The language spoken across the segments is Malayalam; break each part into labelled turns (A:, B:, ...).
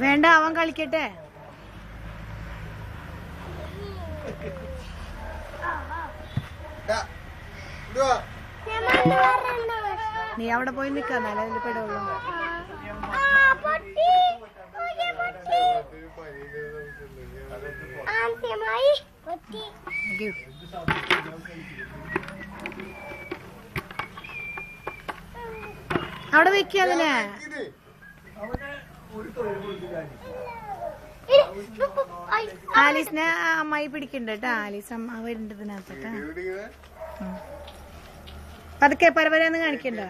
A: വേണ്ട, അവൻ കളിക്കട്ടെ. നീ അവിടെ പോയി നിക്കാന്നാലേ അതിൽ പെടുള്ളൂ. അവിടെ വെക്കുക അതിനെ. ആലീസിനെ അമ്മായി പിടിക്കണ്ട കേട്ടോ. ആലീസ് അമ്മ വരുന്നതിനകത്തോട്ടാ. പതുക്കെ പരവരെന്ന് കാണിക്കണ്ട.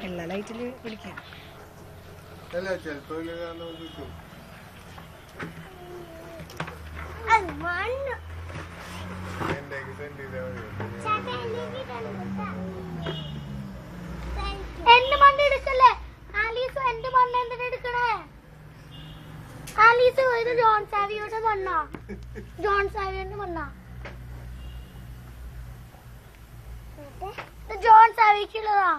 A: എല്ലാ ലൈറ്റില് പിടിക്കാം.
B: എന്റെ മണ്ണ് എടുക്കല്ലേ ആലീസ്? എന്റെ മണ്ണ് എന്തിനാ എടുക്കണേ ആലീസ്? ഇത് ജോൺ സാവിയുടെ മണ്ണാ. ജോൺ സാവിയുടെ മണ്ണാ. ജോൺ സാവിക്കുള്ളതാ.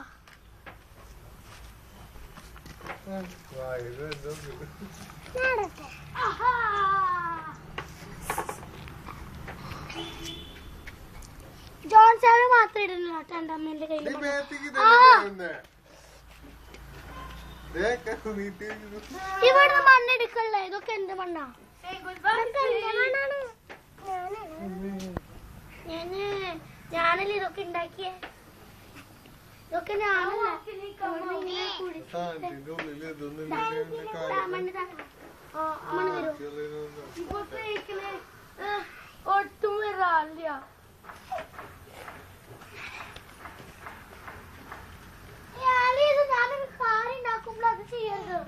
B: ജോൺ സാവി മാത്രം ഇടുന്നില്ല എന്റെ അമ്മേന്റെ കയ്യിൽ. ഇവിടുന്ന് മണ്ണെടുക്കല്ലേ? ഇതൊക്കെ എന്റെ മണ്ണാ. ഞാനല്ലേ ഇതൊക്കെ ഉണ്ടാക്കിയേ. ഇതൊക്കെ ഞാനല്ലേ ഒട്ടും വരാല്ല. ഞാനൊരു കാര്യം ഉണ്ടാക്കുമ്പോൾ അത് ചെയ്യരുത്.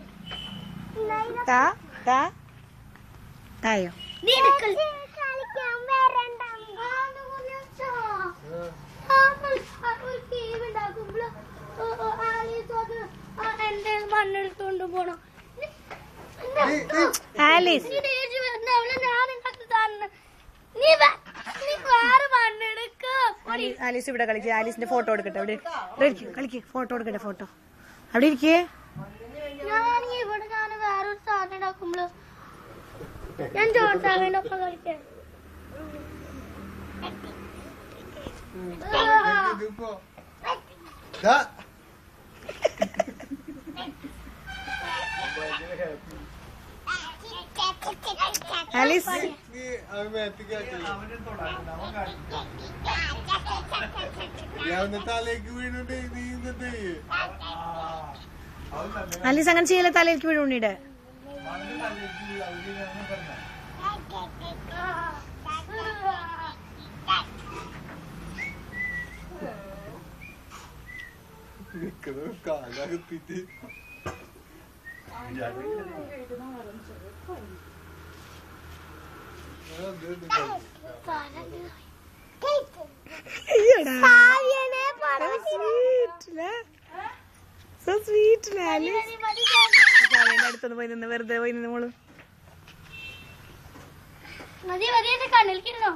A: തായോ
B: എന്റെ മണ്ണെടുത്തോണ്ട് പോണം.
A: ആലീസ് ആലീസ് ഇവിടെ കളിക്കുക. ആലീസിന്റെ ഫോട്ടോ എടുക്കട്ടെ. അവിടെ കളിക്ക്. ഫോട്ടോ എടുക്കട്ടെ. ഫോട്ടോ അവിടെ ഇരിക്കേ.
B: ഇവിടെ ഞാൻ വേറൊരു സാധനം ഉണ്ടാക്കുമ്പോ ഞാൻ ജോൺ സാവിന്റെ ഒപ്പം കളിക്കാം.
A: ആലീസ് ആലീസ് അങ്ങനെ ചെയ്യല. തലയിലേക്ക് വീഴുണ്ണിയുടെ.
C: കാലാകത്തിട്ട്
A: അടുത്തൊന്ന് പോയി നിന്ന് വെറുതെ പോയി നിന്ന് മോള്
B: മതി മതി. കണ്ണിൽ കിടന്നോ?